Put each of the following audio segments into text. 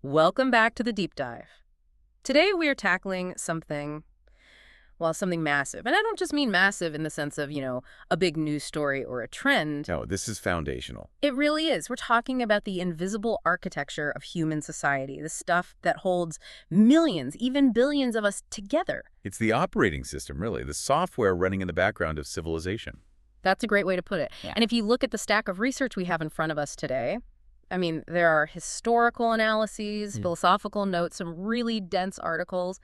Welcome back to the deep dive. Today we are tackling something massive. And I don't just mean massive in the sense of, a big news story or a trend. No, this is foundational. It really is. We're talking about the invisible architecture of human society, the stuff that holds millions, even billions of us together. It's the operating system, really, the software running in the background of civilization. That's a great way to put it. Yeah. And if you look at the stack of research we have in front of us today, there are historical analyses, philosophical notes, some really dense articles.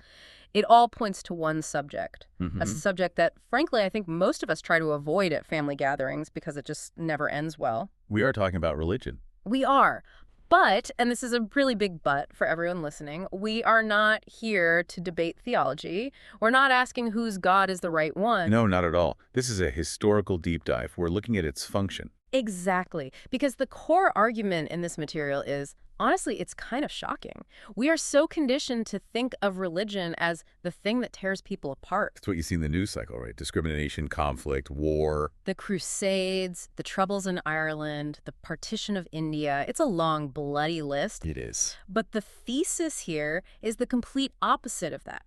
It all points to one subject, a subject that, frankly, I think most of us try to avoid at family gatherings because it just never ends well. We are talking about religion. We are. But, and this is a really big but for everyone listening, we are not here to debate theology. We're not asking whose God is the right one. No, not at all. This is a historical deep dive. We're looking at its function. Exactly. Because the core argument in this material is, honestly, it's kind of shocking. We are so conditioned to think of religion as the thing that tears people apart. That's what you see in the news cycle, right? Discrimination, conflict, war. The Crusades, the Troubles in Ireland, the partition of India. It's a long, bloody list. It is. But the thesis here is the complete opposite of that.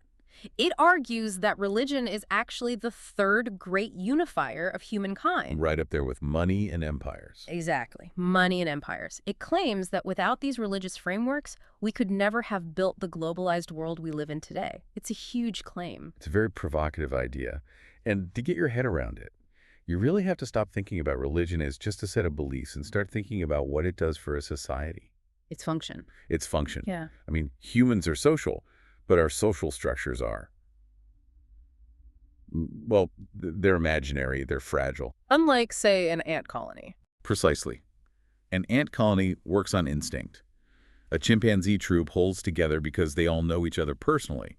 It argues that religion is actually the third great unifier of humankind. Right up there with money and empires. Exactly. Money and empires. It claims that without these religious frameworks, we could never have built the globalized world we live in today. It's a huge claim. It's a very provocative idea. And to get your head around it, you really have to stop thinking about religion as just a set of beliefs and start thinking about what it does for a society. Its function. Its function. Yeah. Humans are social. But our social structures are, well, they're imaginary, they're fragile. Unlike, say, an ant colony. Precisely. An ant colony works on instinct. A chimpanzee troop holds together because they all know each other personally.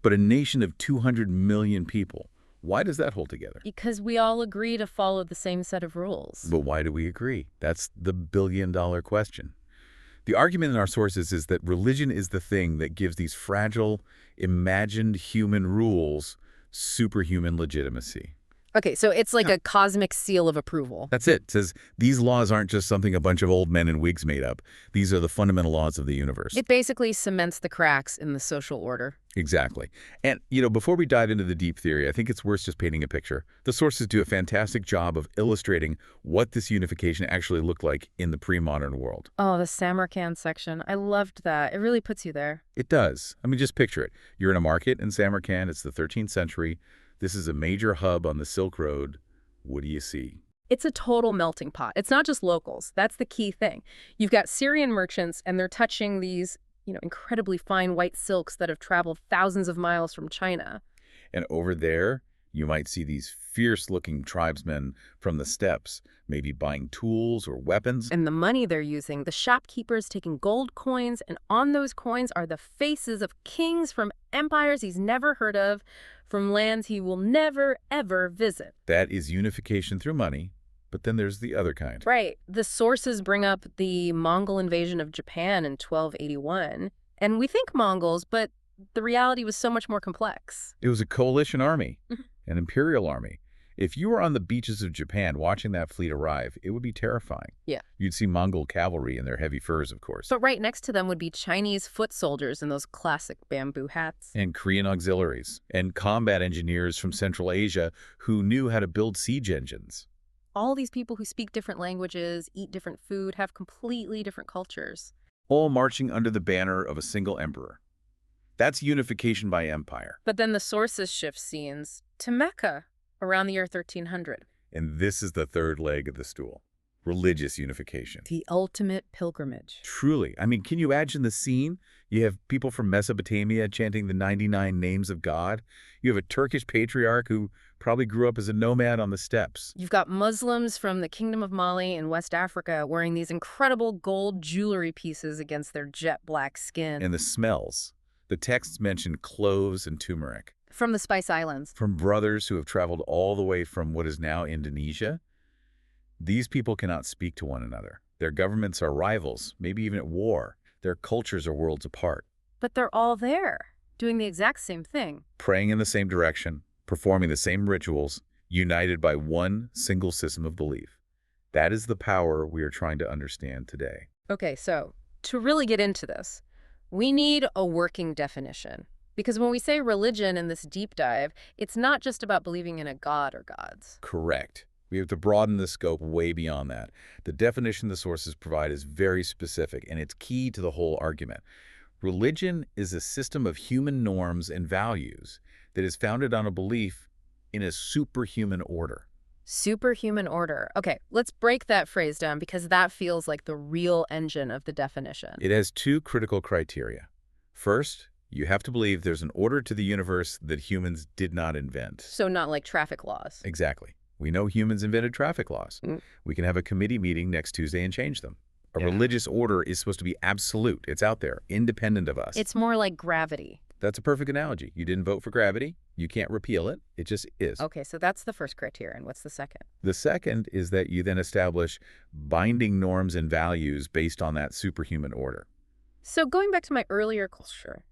But a nation of 200 million people, why does that hold together? Because we all agree to follow the same set of rules. But why do we agree? That's the billion-dollar question. The argument in our sources is that religion is the thing that gives these fragile, imagined human rules superhuman legitimacy. Okay, so it's like a cosmic seal of approval. That's it. It says these laws aren't just something a bunch of old men in wigs made up. These are the fundamental laws of the universe. It basically cements the cracks in the social order. Exactly. And, before we dive into the deep theory, I think it's worth just painting a picture. The sources do a fantastic job of illustrating what this unification actually looked like in the pre-modern world. Oh, the Samarkand section. I loved that. It really puts you there. It does. Just picture it. You're in a market in Samarkand. It's the 13th century. This is a major hub on the Silk Road. What do you see? It's a total melting pot. It's not just locals. That's the key thing. You've got Syrian merchants, and they're touching these, incredibly fine white silks that have traveled thousands of miles from China. And over there, you might see these fierce-looking tribesmen from the steppes, maybe buying tools or weapons. And the money they're using, the shopkeepers taking gold coins, and on those coins are the faces of kings from empires he's never heard of, from lands he will never, ever visit. That is unification through money, but then there's the other kind. Right. The sources bring up the Mongol invasion of Japan in 1281, and we think Mongols, but the reality was so much more complex. It was a coalition army, an imperial army. If you were on the beaches of Japan watching that fleet arrive, it would be terrifying. Yeah. You'd see Mongol cavalry in their heavy furs, of course. But right next to them would be Chinese foot soldiers in those classic bamboo hats. And Korean auxiliaries, and combat engineers from Central Asia who knew how to build siege engines. All these people who speak different languages, eat different food, have completely different cultures. All marching under the banner of a single emperor. That's unification by empire. But then the sources shift scenes to Mecca around the year 1300. And this is the third leg of the stool. Religious unification. The ultimate pilgrimage. Truly. Can you imagine the scene? You have people from Mesopotamia chanting the 99 names of God. You have a Turkish patriarch who probably grew up as a nomad on the steppes. You've got Muslims from the Kingdom of Mali in West Africa wearing these incredible gold jewelry pieces against their jet black skin. And the smells. The texts mention cloves and turmeric. From the Spice Islands. From brothers who have traveled all the way from what is now Indonesia. These people cannot speak to one another. Their governments are rivals, maybe even at war. Their cultures are worlds apart. But they're all there, doing the exact same thing. Praying in the same direction, performing the same rituals, united by one single system of belief. That is the power we are trying to understand today. Okay, so to really get into this, We need a working definition. Because when we say religion in this deep dive, it's not just about believing in a god or gods. Correct. We have to broaden the scope way beyond that. The definition the sources provide is very specific, and it's key to the whole argument. Religion is a system of human norms and values that is founded on a belief in a superhuman order. Superhuman order. Okay, let's break that phrase down because that feels like the real engine of the definition. It has two critical criteria. First, you have to believe there's an order to the universe that humans did not invent. So not like traffic laws. Exactly. We know humans invented traffic laws. Mm. We can have a committee meeting next Tuesday and change them. A religious order is supposed to be absolute. It's out there, independent of us. It's more like gravity. That's a perfect analogy. You didn't vote for gravity. You can't repeal it. It just is. Okay, so that's the first criterion. What's the second? The second is that you then establish binding norms and values based on that superhuman order. So going back to my earlier culture,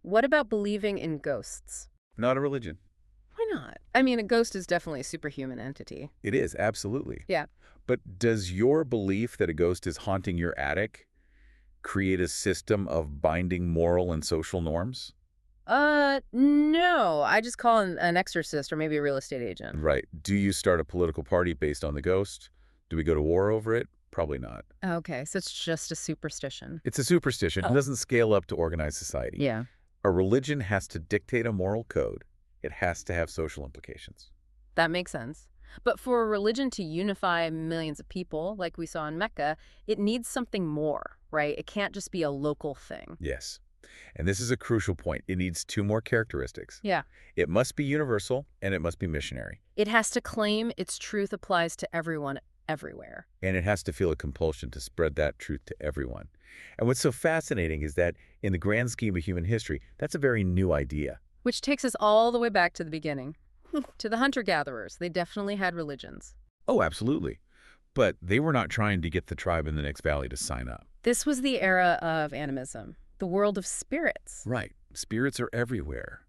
what about believing in ghosts? Not a religion. Why not? I mean, a ghost is definitely a superhuman entity. It is, absolutely. Yeah. But does your belief that a ghost is haunting your attic create a system of binding moral and social norms? No. I just call an exorcist or maybe a real estate agent. Right. Do you start a political party based on the ghost? Do we go to war over it? Probably not. Okay, so it's just a superstition. It's a superstition. It doesn't scale up to organized society. Yeah. A religion has to dictate a moral code. It has to have social implications. That makes sense. But for a religion to unify millions of people, like we saw in Mecca, it needs something more, right? It can't just be a local thing. Yes. And this is a crucial point. It needs two more characteristics. Yeah. It must be universal, and it must be missionary. It has to claim its truth applies to everyone, everywhere. And it has to feel a compulsion to spread that truth to everyone. And what's so fascinating is that in the grand scheme of human history, that's a very new idea. Which takes us all the way back to the beginning. To the hunter-gatherers. They definitely had religions. Oh, absolutely. But they were not trying to get the tribe in the next valley to sign up. This was the era of animism, the world of spirits. Right. Spirits are everywhere.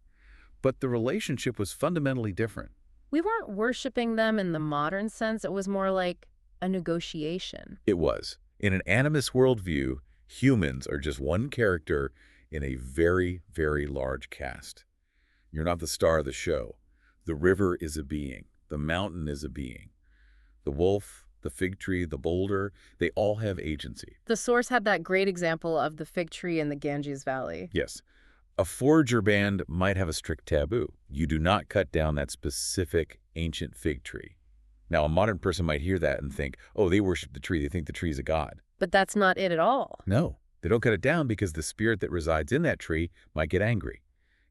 But the relationship was fundamentally different. We weren't worshiping them in the modern sense. It was more like a negotiation. It was. In an animist worldview, humans are just one character in a very, very large cast. You're not the star of the show. The river is a being. The mountain is a being. The wolf, the fig tree, the boulder, they all have agency. The source had that great example of the fig tree in the Ganges Valley. Yes. A forager band might have a strict taboo. You do not cut down that specific ancient fig tree. Now, a modern person might hear that and think, oh, they worship the tree. They think the tree is a god. But that's not it at all. No, they don't cut it down because the spirit that resides in that tree might get angry.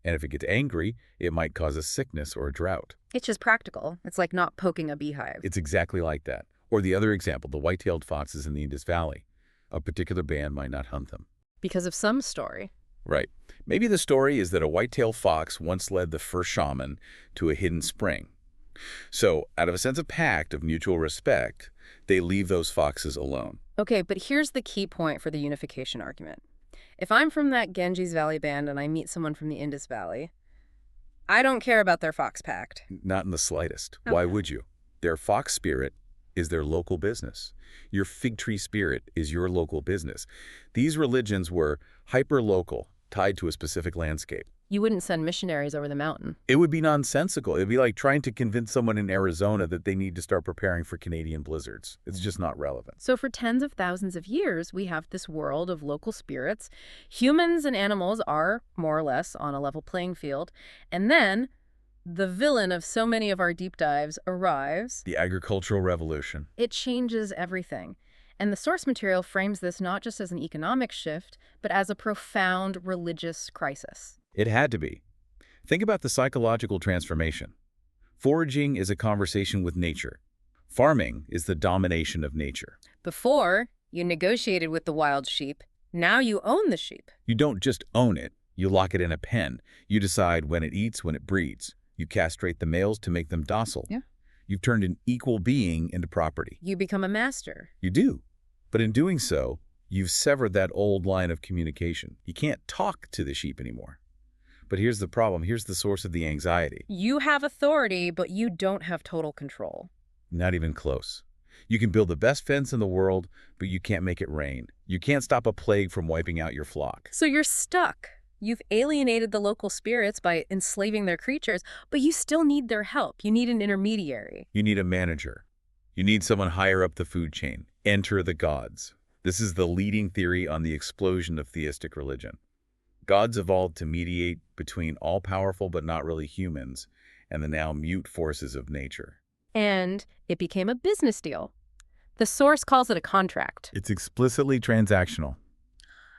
And if it gets angry, it might cause a sickness or a drought. It's just practical. It's like not poking a beehive. It's exactly like that. Or the other example, the white-tailed foxes in the Indus Valley. A particular band might not hunt them. Because of some story. Right. Maybe the story is that a white-tailed fox once led the first shaman to a hidden spring. So, out of a sense of pact, of mutual respect, they leave those foxes alone. Okay, but here's the key point for the unification argument. If I'm from that Ganges Valley band and I meet someone from the Indus Valley, I don't care about their fox pact. Not in the slightest. Okay. Why would you? Their fox spirit is their local business. Your fig tree spirit is your local business. These religions were hyper-local, tied to a specific landscape. You wouldn't send missionaries over the mountain. It would be nonsensical. It would be like trying to convince someone in Arizona that they need to start preparing for Canadian blizzards. It's just not relevant. So for tens of thousands of years, we have this world of local spirits. Humans and animals are more or less on a level playing field. And then the villain of so many of our deep dives arrives. The agricultural revolution. It changes everything. And the source material frames this not just as an economic shift, but as a profound religious crisis. It had to be. Think about the psychological transformation. Foraging is a conversation with nature. Farming is the domination of nature. Before, you negotiated with the wild sheep. Now you own the sheep. You don't just own it. You lock it in a pen. You decide when it eats, when it breeds. You castrate the males to make them docile. Yeah. You've turned an equal being into property. You become a master. You do. But in doing so, you've severed that old line of communication. You can't talk to the sheep anymore. But here's the problem. Here's the source of the anxiety. You have authority, but you don't have total control. Not even close. You can build the best fence in the world, but you can't make it rain. You can't stop a plague from wiping out your flock. So you're stuck. You've alienated the local spirits by enslaving their creatures, but you still need their help. You need an intermediary. You need a manager. You need someone higher up the food chain. Enter the gods. This is the leading theory on the explosion of theistic religion. Gods evolved to mediate between all-powerful but not really humans and the now mute forces of nature. And it became a business deal. The source calls it a contract. It's explicitly transactional.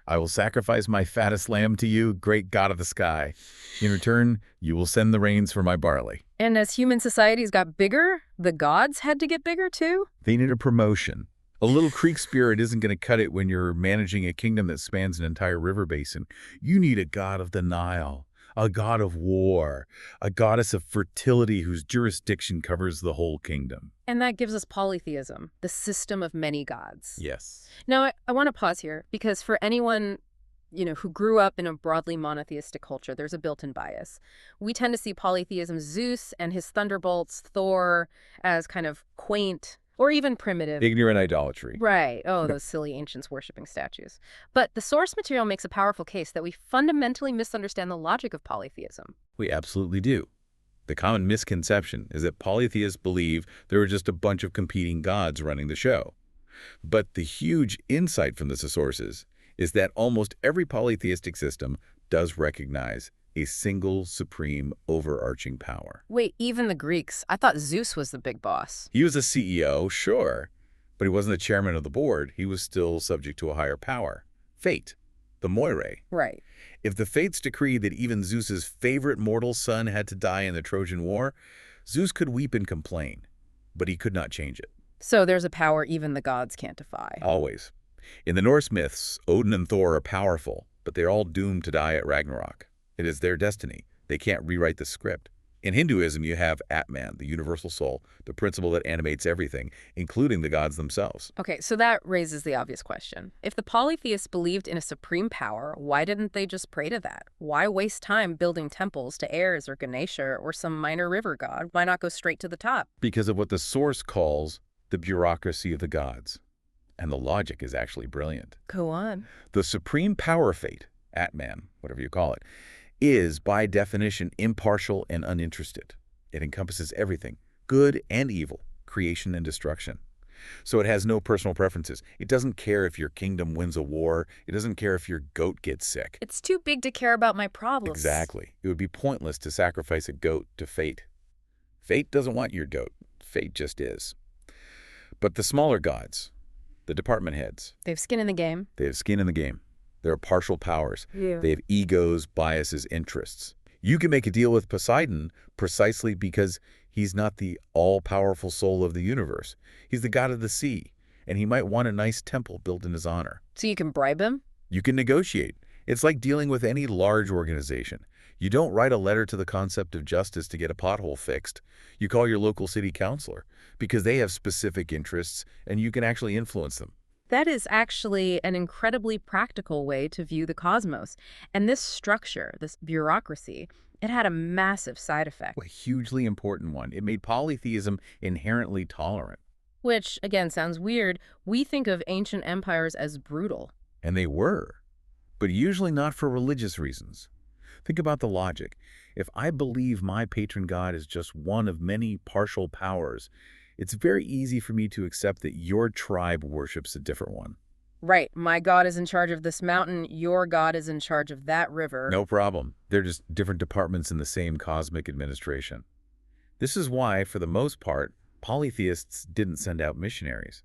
I will sacrifice my fattest lamb to you, great God of the sky. In return, you will send the rains for my barley. And as human societies got bigger, the gods had to get bigger too? They need a promotion. A little creek spirit isn't going to cut it when you're managing a kingdom that spans an entire river basin. You need a god of the Nile, a god of war, a goddess of fertility whose jurisdiction covers the whole kingdom. And that gives us polytheism, the system of many gods. Yes. Now, I want to pause here because for anyone, who grew up in a broadly monotheistic culture, there's a built-in bias. We tend to see polytheism, Zeus and his thunderbolts, Thor, as kind of quaint or even primitive. Ignorant idolatry. Right. Oh, those silly ancients worshipping statues. But the source material makes a powerful case that we fundamentally misunderstand the logic of polytheism. We absolutely do. The common misconception is that polytheists believe there are just a bunch of competing gods running the show. But the huge insight from the sources is that almost every polytheistic system does recognize a single, supreme, overarching power. Wait, even the Greeks? I thought Zeus was the big boss. He was a CEO, sure, but he wasn't the chairman of the board. He was still subject to a higher power. Fate, the moire. Right. If the fates decreed that even Zeus's favorite mortal son had to die in the Trojan War, Zeus could weep and complain, but he could not change it. So there's a power even the gods can't defy. Always. In the Norse myths, Odin and Thor are powerful, but they're all doomed to die at Ragnarok. It is their destiny. They can't rewrite the script. In Hinduism, you have Atman, the universal soul, the principle that animates everything, including the gods themselves. Okay, so that raises the obvious question. If the polytheists believed in a supreme power, why didn't they just pray to that? Why waste time building temples to Ares or Ganesha or some minor river god? Why not go straight to the top? Because of what the source calls the bureaucracy of the gods. And the logic is actually brilliant. Go on. The supreme power fate, Atman, whatever you call it, is, by definition, impartial and uninterested. It encompasses everything, good and evil, creation and destruction. So it has no personal preferences. It doesn't care if your kingdom wins a war. It doesn't care if your goat gets sick. It's too big to care about my problems. Exactly. It would be pointless to sacrifice a goat to fate. Fate doesn't want your goat. Fate just is. But the smaller gods, the department heads. They have skin in the game. They have skin in the game. There are partial powers. Yeah. They have egos, biases, interests. You can make a deal with Poseidon precisely because he's not the all-powerful soul of the universe. He's the god of the sea, and he might want a nice temple built in his honor. So you can bribe him? You can negotiate. It's like dealing with any large organization. You don't write a letter to the concept of justice to get a pothole fixed. You call your local city councilor because they have specific interests and you can actually influence them. That is actually an incredibly practical way to view the cosmos. And this structure, this bureaucracy, it had a massive side effect. A hugely important one. It made polytheism inherently tolerant. Which, again, sounds weird. We think of ancient empires as brutal. And they were, but usually not for religious reasons. Think about the logic. If I believe my patron god is just one of many partial powers, it's very easy for me to accept that your tribe worships a different one. Right. My god is in charge of this mountain. Your god is in charge of that river. No problem. They're just different departments in the same cosmic administration. This is why, for the most part, polytheists didn't send out missionaries.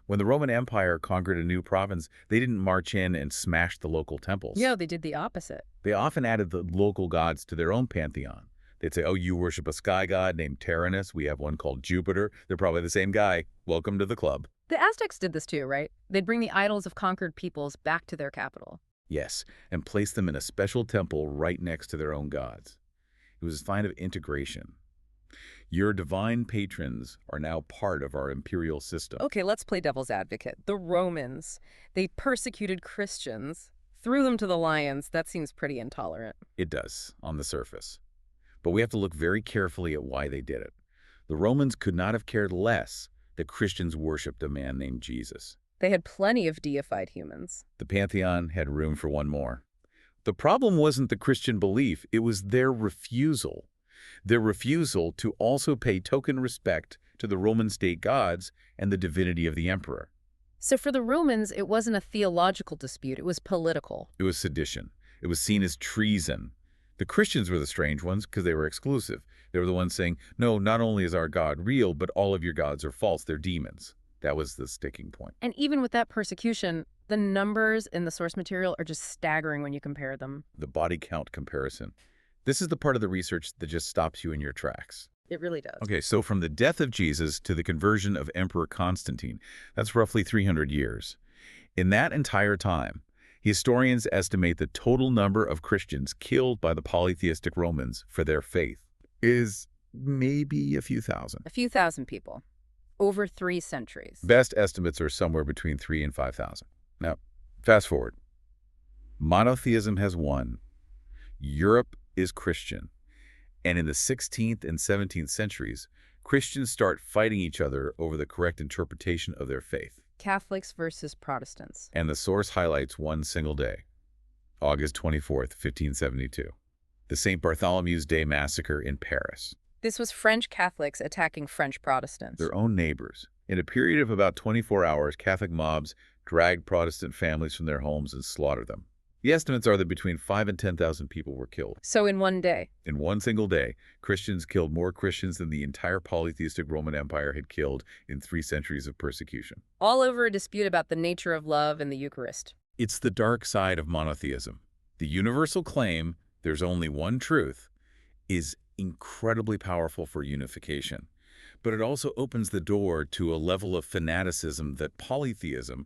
When the Roman Empire conquered a new province, they didn't march in and smash the local temples. Yeah, they did the opposite. They often added the local gods to their own pantheon. They'd say, oh, you worship a sky god named Tyrannus. We have one called Jupiter. They're probably the same guy. Welcome to the club. The Aztecs did this too, right? They'd bring the idols of conquered peoples back to their capital. Yes, and place them in a special temple right next to their own gods. It was a sign of integration. Your divine patrons are now part of our imperial system. Okay, let's play devil's advocate. The Romans, they persecuted Christians, threw them to the lions. That seems pretty intolerant. It does, on the surface. But we have to look very carefully at why they did it. The Romans could not have cared less the Christians worshipped a man named Jesus. They had plenty of deified humans. The pantheon had room for one more. The problem wasn't the Christian belief, it was their refusal. Their refusal to also pay token respect to the Roman state gods and the divinity of the emperor. So for the Romans, it wasn't a theological dispute, it was political. It was sedition. It was seen as treason. The Christians were the strange ones because they were exclusive. They were the ones saying, no, not only is our God real, but all of your gods are false. They're demons. That was the sticking point. And even with that persecution, the numbers in the source material are just staggering when you compare them. The body count comparison. This is the part of the research that just stops you in your tracks. It really does. Okay, so from the death of Jesus to the conversion of Emperor Constantine, that's roughly 300 years. In that entire time, historians estimate the total number of Christians killed by the polytheistic Romans for their faith is maybe a few thousand. A few thousand people. Over 3 centuries. Best estimates are somewhere between 3,000 and 5,000. Now, fast forward. Monotheism has won. Europe is Christian. And in the 16th and 17th centuries, Christians start fighting each other over the correct interpretation of their faith. Catholics versus Protestants. And the source highlights one single day, August 24th, 1572, the St. Bartholomew's Day massacre in Paris. This was French Catholics attacking French Protestants. Their own neighbors. In a period of about 24 hours, Catholic mobs dragged Protestant families from their homes and slaughtered them. The estimates are that between 5,000 and 10,000 people were killed. So in one day? In one single day, Christians killed more Christians than the entire polytheistic Roman Empire had killed in 3 centuries of persecution. All over a dispute about the nature of love and the Eucharist. It's the dark side of monotheism. The universal claim, there's only one truth, is incredibly powerful for unification. But it also opens the door to a level of fanaticism that polytheism,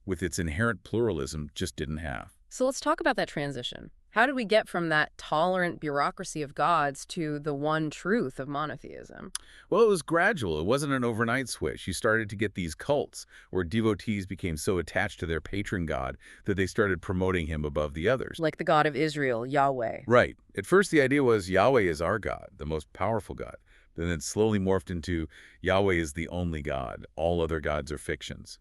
with its inherent pluralism, just didn't have. So let's talk about that transition. How did we get from that tolerant bureaucracy of gods to the one truth of monotheism? Well, it was gradual. It wasn't an overnight switch. You started to get these cults where devotees became so attached to their patron god that they started promoting him above the others. Like the God of Israel, Yahweh. Right. At first, the idea was Yahweh is our God, the most powerful God. Then it slowly morphed into Yahweh is the only God. All other gods are fictions.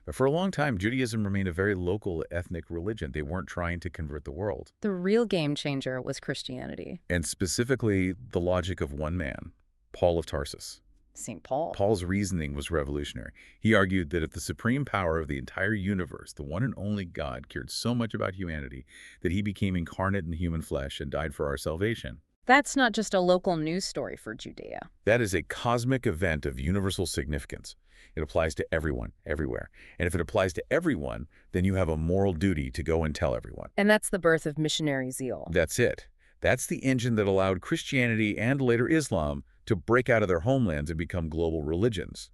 But for a long time, Judaism remained a very local ethnic religion. They weren't trying to convert the world. The real game changer was Christianity. And specifically, the logic of one man, Paul of Tarsus. St. Paul. Paul's reasoning was revolutionary. He argued that if the supreme power of the entire universe, the one and only God, cared so much about humanity that he became incarnate in human flesh and died for our salvation. That's not just a local news story for Judea. That is a cosmic event of universal significance. It applies to everyone, everywhere. And if it applies to everyone, then you have a moral duty to go and tell everyone. And that's the birth of missionary zeal. That's it. That's the engine that allowed Christianity and later Islam to break out of their homelands and become global religions.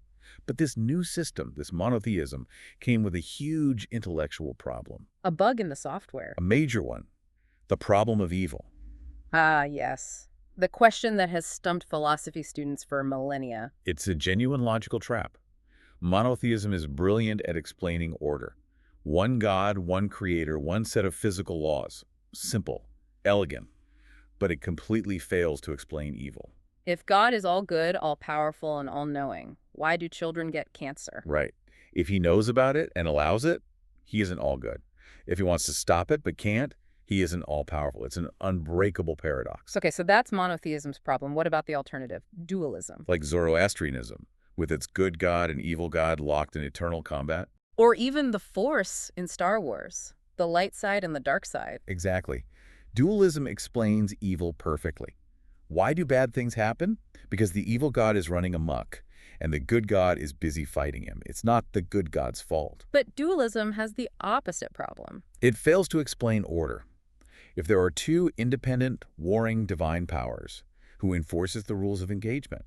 But this new system, this monotheism, came with a huge intellectual problem. A bug in the software. A major one. The problem of evil. Ah, yes. The question that has stumped philosophy students for millennia. It's a genuine logical trap. Monotheism is brilliant at explaining order. One God, one creator, one set of physical laws. Simple, elegant, but it completely fails to explain evil. If God is all good, all powerful, and all knowing, why do children get cancer? Right. If he knows about it and allows it, he isn't all good. If he wants to stop it but can't, he isn't all powerful. It's an unbreakable paradox. Okay, so that's monotheism's problem. What about the alternative? Dualism. Like Zoroastrianism, with its good God and evil God locked in eternal combat. Or even the Force in Star Wars, the light side and the dark side. Exactly. Dualism explains evil perfectly. Why do bad things happen? Because the evil God is running amok, and the good God is busy fighting him. It's not the good God's fault. But dualism has the opposite problem. It fails to explain order. If there are two independent, warring divine powers, who enforces the rules of engagement?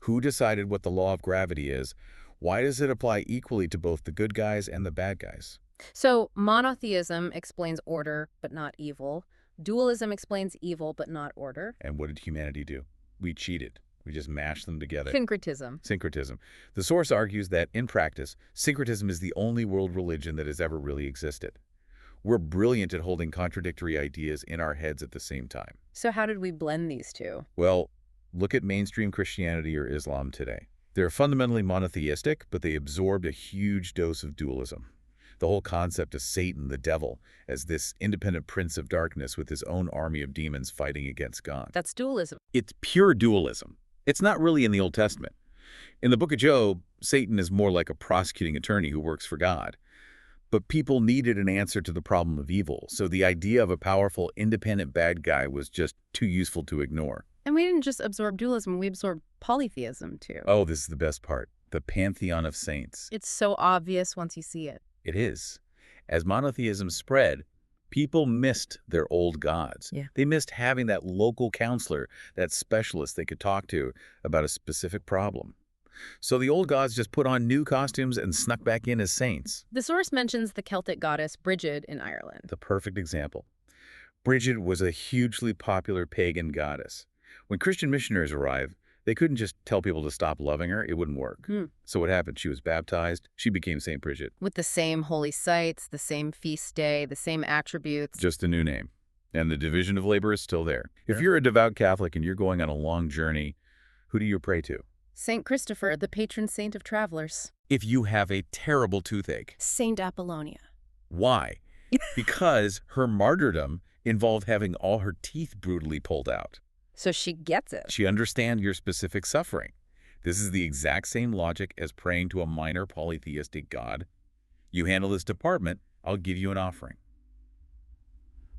Who decided what the law of gravity is? Why does it apply equally to both the good guys and the bad guys? So monotheism explains order, but not evil. Dualism explains evil, but not order. And what did humanity do? We cheated. We just mashed them together. Syncretism. Syncretism. The source argues that, in practice, syncretism is the only world religion that has ever really existed. We're brilliant at holding contradictory ideas in our heads at the same time. So how did we blend these two? Well, look at mainstream Christianity or Islam today. They're fundamentally monotheistic, but they absorbed a huge dose of dualism. The whole concept of Satan, the devil, as this independent prince of darkness with his own army of demons fighting against God. That's dualism. It's pure dualism. It's not really in the Old Testament. In the book of Job, Satan is more like a prosecuting attorney who works for God. But people needed an answer to the problem of evil, so the idea of a powerful, independent bad guy was just too useful to ignore. And we didn't just absorb dualism, we absorbed polytheism, too. Oh, this is the best part. The pantheon of saints. It's so obvious once you see it. It is. As monotheism spread, people missed their old gods. Yeah. They missed having that local counselor, that specialist they could talk to about a specific problem. So the old gods just put on new costumes and snuck back in as saints. The source mentions the Celtic goddess Brigid in Ireland. The perfect example. Brigid was a hugely popular pagan goddess. When Christian missionaries arrived, they couldn't just tell people to stop loving her. It wouldn't work. So what happened? She was baptized. She became Saint Brigid. With the same holy sites, the same feast day, the same attributes. Just a new name. And the division of labor is still there. If you're a devout Catholic and you're going on a long journey, who do you pray to? Saint Christopher, the patron saint of travelers. If you have a terrible toothache. Saint Apollonia. Why? Because her martyrdom involved having all her teeth brutally pulled out. So she gets it. She understands your specific suffering. This is the exact same logic as praying to a minor polytheistic god. You handle this department, I'll give you an offering.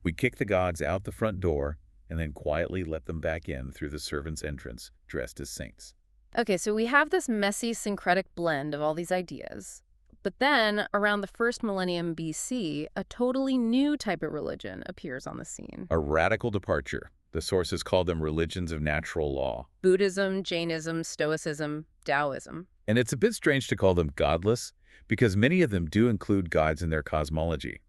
We kick the gods out the front door and then quietly let them back in through the servants' entrance, dressed as saints. Okay, so we have this messy syncretic blend of all these ideas. But then, around the first millennium BC, a totally new type of religion appears on the scene. A radical departure. The sources call them religions of natural law. Buddhism, Jainism, Stoicism, Taoism. And it's a bit strange to call them godless, because many of them do include gods in their cosmology.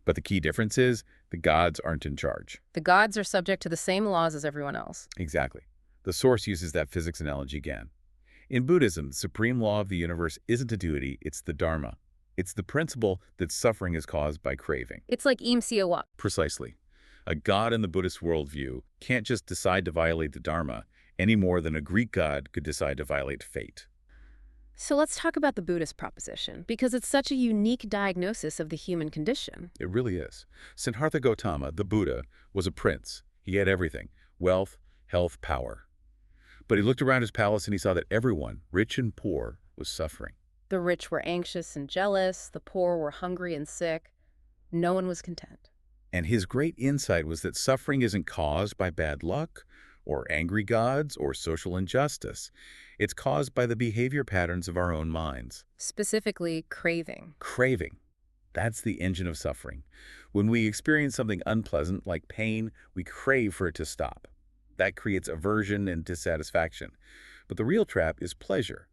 But the key difference is the gods aren't in charge. The gods are subject to the same laws as everyone else. Exactly. The source uses that physics analogy again. In Buddhism, the supreme law of the universe isn't a deity, it's the Dharma. It's the principle that suffering is caused by craving. It's like Im Siawak. Precisely. A god in the Buddhist worldview can't just decide to violate the Dharma any more than a Greek god could decide to violate fate. So let's talk about the Buddhist proposition, because it's such a unique diagnosis of the human condition. It really is. Siddhartha Gautama, the Buddha, was a prince. He had everything: wealth, health, power. But he looked around his palace and he saw that everyone, rich and poor, was suffering. The rich were anxious and jealous, the poor were hungry and sick. No one was content. And his great insight was that suffering isn't caused by bad luck or angry gods or social injustice. It's caused by the behavior patterns of our own minds. Specifically, craving. Craving. That's the engine of suffering. When we experience something unpleasant like pain, we crave for it to stop. That creates aversion and dissatisfaction. But the real trap is pleasure.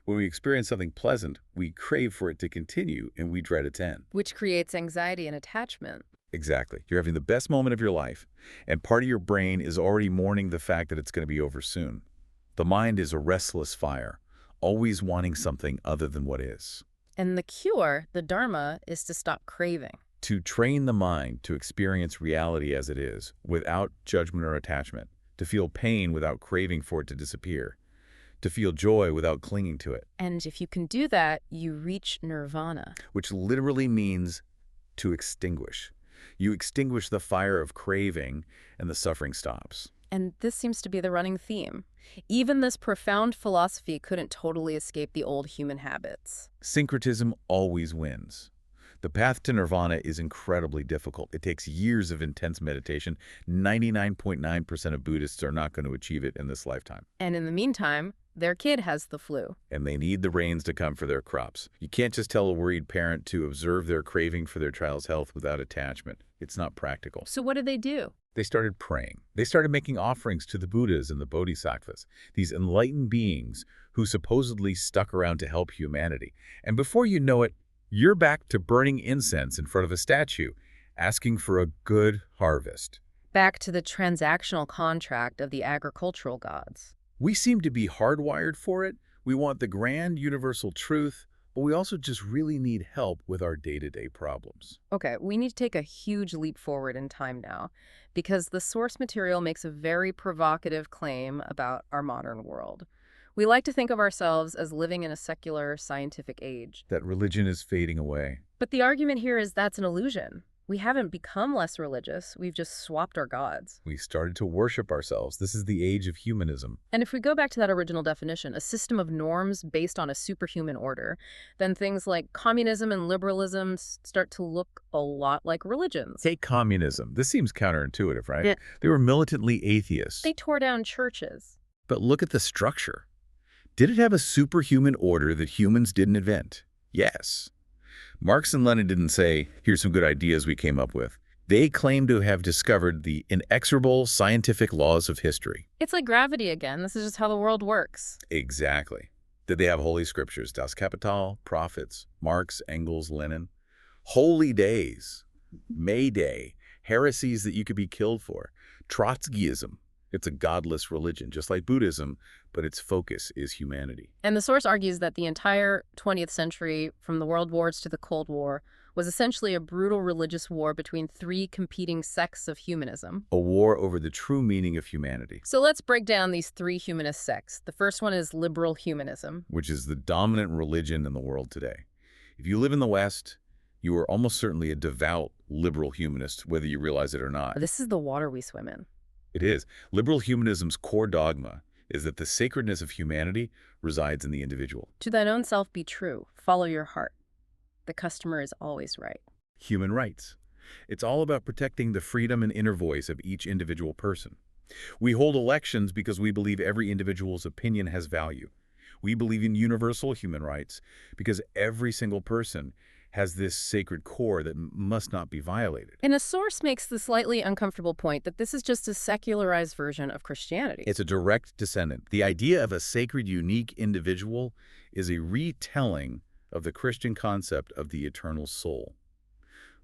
When we experience something pleasant, we crave for it to continue and we dread its end. Which creates anxiety and attachment. Exactly. You're having the best moment of your life, and part of your brain is already mourning the fact that it's going to be over soon. The mind is a restless fire, always wanting something other than what is. And the cure, the Dharma, is to stop craving. To train the mind to experience reality as it is, without judgment or attachment. To feel pain without craving for it to disappear. To feel joy without clinging to it. And if you can do that, you reach nirvana. Which literally means to extinguish. You extinguish the fire of craving, and the suffering stops. And this seems to be the running theme. Even this profound philosophy couldn't totally escape the old human habits. Syncretism always wins. The path to nirvana is incredibly difficult. It takes years of intense meditation. 99.9% of Buddhists are not going to achieve it in this lifetime. And in the meantime, their kid has the flu. And they need the rains to come for their crops. You can't just tell a worried parent to observe their craving for their child's health without attachment. It's not practical. So what did they do? They started praying. They started making offerings to the Buddhas and the Bodhisattvas, these enlightened beings who supposedly stuck around to help humanity. And before you know it, you're back to burning incense in front of a statue, asking for a good harvest. Back to the transactional contract of the agricultural gods. We seem to be hardwired for it. We want the grand universal truth, but we also just really need help with our day-to-day problems. Okay, we need to take a huge leap forward in time now, because the source material makes a very provocative claim about our modern world. We like to think of ourselves as living in a secular, scientific age. That religion is fading away. But the argument here is that's an illusion. We haven't become less religious. We've just swapped our gods. We started to worship ourselves. This is the age of humanism. And if we go back to that original definition, a system of norms based on a superhuman order, then things like communism and liberalism start to look a lot like religions. Take communism. This seems counterintuitive, right? Yeah. They were militantly atheists. They tore down churches. But look at the structure. Did it have a superhuman order that humans didn't invent? Yes. Marx and Lenin didn't say, here's some good ideas we came up with. They claim to have discovered the inexorable scientific laws of history. It's like gravity again. This is just how the world works. Exactly. Did they have holy scriptures? Das Kapital, prophets, Marx, Engels, Lenin. Holy days, May Day, heresies that you could be killed for. Trotskyism. It's a godless religion, just like Buddhism, but its focus is humanity. And the source argues that the entire 20th century, from the World Wars to the Cold War, was essentially a brutal religious war between three competing sects of humanism. A war over the true meaning of humanity. So let's break down these three humanist sects. The first one is liberal humanism, which is the dominant religion in the world today. If you live in the West, you are almost certainly a devout liberal humanist, whether you realize it or not. This is the water we swim in. It is. Liberal humanism's core dogma is that the sacredness of humanity resides in the individual. To thine own self be true. Follow your heart. The customer is always right. Human rights. It's all about protecting the freedom and inner voice of each individual person. We hold elections because we believe every individual's opinion has value. We believe in universal human rights because every single person has this sacred core that must not be violated. And a source makes the slightly uncomfortable point that this is just a secularized version of Christianity. It's a direct descendant. The idea of a sacred, unique individual is a retelling of the Christian concept of the eternal soul.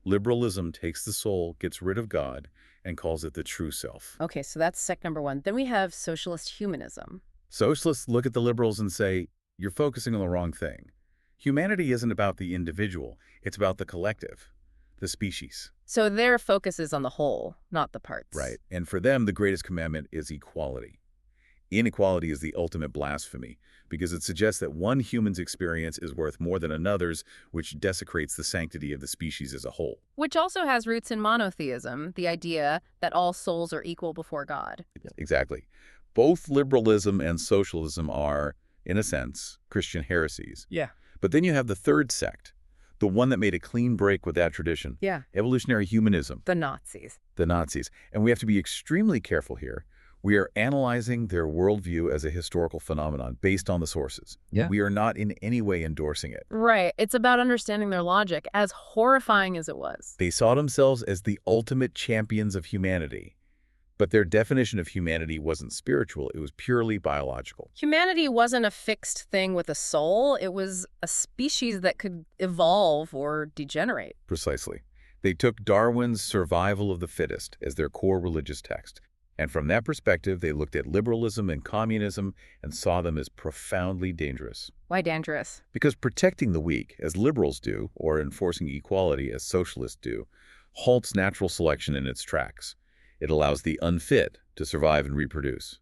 Liberalism takes the soul, gets rid of God, and calls it the true self. Okay, so that's sect number one. Then we have socialist humanism. Socialists look at the liberals and say, you're focusing on the wrong thing. Humanity isn't about the individual. It's about the collective, the species. So their focus is on the whole, not the parts. Right. And for them, the greatest commandment is equality. Inequality is the ultimate blasphemy because it suggests that one human's experience is worth more than another's, which desecrates the sanctity of the species as a whole. Which also has roots in monotheism, the idea that all souls are equal before God. Exactly. Both liberalism and socialism are, in a sense, Christian heresies. Yeah. But then you have the third sect, the one that made a clean break with that tradition. Yeah. Evolutionary humanism. The Nazis. The Nazis. And we have to be extremely careful here. We are analyzing their worldview as a historical phenomenon based on the sources. Yeah. We are not in any way endorsing it. Right. It's about understanding their logic, as horrifying as it was. They saw themselves as the ultimate champions of humanity. But their definition of humanity wasn't spiritual, it was purely biological. Humanity wasn't a fixed thing with a soul. It was a species that could evolve or degenerate. Precisely. They took Darwin's survival of the fittest as their core religious text. And from that perspective, they looked at liberalism and communism and saw them as profoundly dangerous. Why dangerous? Because protecting the weak, as liberals do, or enforcing equality, as socialists do, halts natural selection in its tracks. It allows the unfit to survive and reproduce.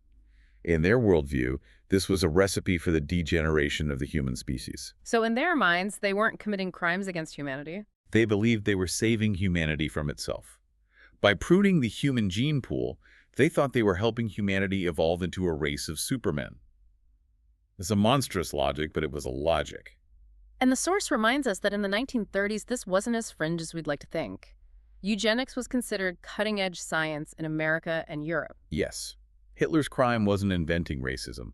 In their worldview, this was a recipe for the degeneration of the human species. So in their minds, they weren't committing crimes against humanity. They believed they were saving humanity from itself. By pruning the human gene pool, they thought they were helping humanity evolve into a race of supermen. It's a monstrous logic, but it was a logic. And the source reminds us that in the 1930s, this wasn't as fringe as we'd like to think. Eugenics was considered cutting-edge science in America and Europe. Yes. Hitler's crime wasn't inventing racism.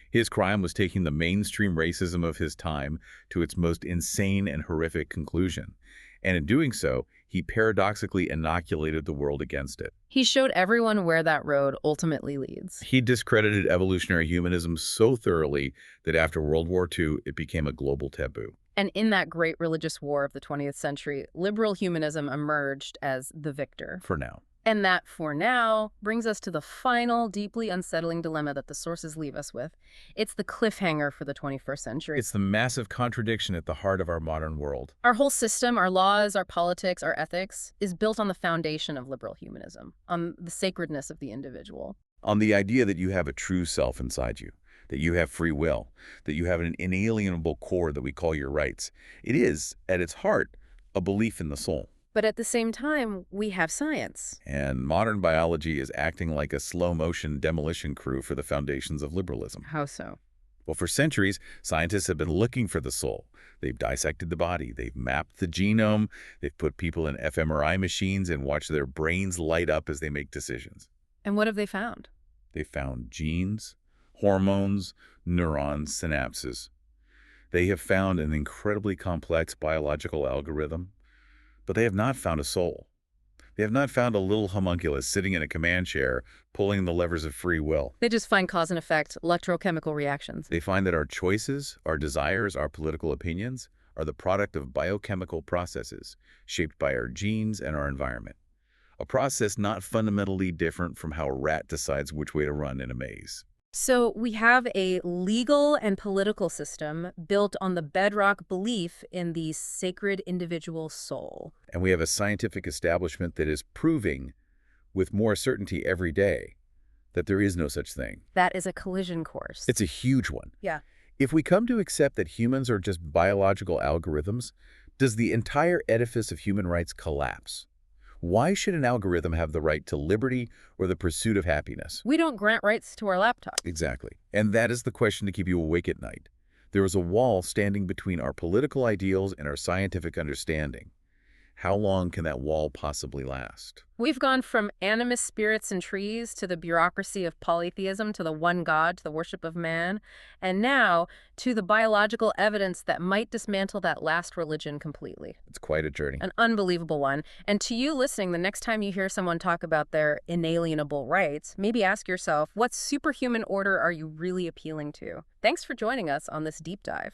His crime was taking the mainstream racism of his time to its most insane and horrific conclusion. And in doing so, he paradoxically inoculated the world against it. He showed everyone where that road ultimately leads. He discredited evolutionary humanism so thoroughly that after World War II, it became a global taboo. And in that great religious war of the 20th century, liberal humanism emerged as the victor. For now. And that, for now, brings us to the final, deeply unsettling dilemma that the sources leave us with. It's the cliffhanger for the 21st century. It's the massive contradiction at the heart of our modern world. Our whole system, our laws, our politics, our ethics, is built on the foundation of liberal humanism, on the sacredness of the individual. On the idea that you have a true self inside you, that you have free will, that you have an inalienable core that we call your rights. It is, at its heart, a belief in the soul. But at the same time, we have science. And modern biology is acting like a slow-motion demolition crew for the foundations of liberalism. How so? Well, for centuries, scientists have been looking for the soul. They've dissected the body, they've mapped the genome, they've put people in fMRI machines and watched their brains light up as they make decisions. And what have they found? They found genes, hormones, neurons, synapses. They have found an incredibly complex biological algorithm, but they have not found a soul. They have not found a little homunculus sitting in a command chair pulling the levers of free will. They just find cause and effect, electrochemical reactions. They find that our choices, our desires, our political opinions are the product of biochemical processes shaped by our genes and our environment. A process not fundamentally different from how a rat decides which way to run in a maze. So we have a legal and political system built on the bedrock belief in the sacred individual soul. And we have a scientific establishment that is proving, with more certainty every day, that there is no such thing. That is a collision course. It's a huge one. Yeah. If we come to accept that humans are just biological algorithms, does the entire edifice of human rights collapse? Why should an algorithm have the right to liberty or the pursuit of happiness? We don't grant rights to our laptop. Exactly. And that is the question to keep you awake at night. There is a wall standing between our political ideals and our scientific understanding. How long can that wall possibly last? We've gone from animist spirits and trees to the bureaucracy of polytheism to the one God, to the worship of man, and now to the biological evidence that might dismantle that last religion completely. It's quite a journey. An unbelievable one. And to you listening, the next time you hear someone talk about their inalienable rights, maybe ask yourself, what superhuman order are you really appealing to? Thanks for joining us on this deep dive.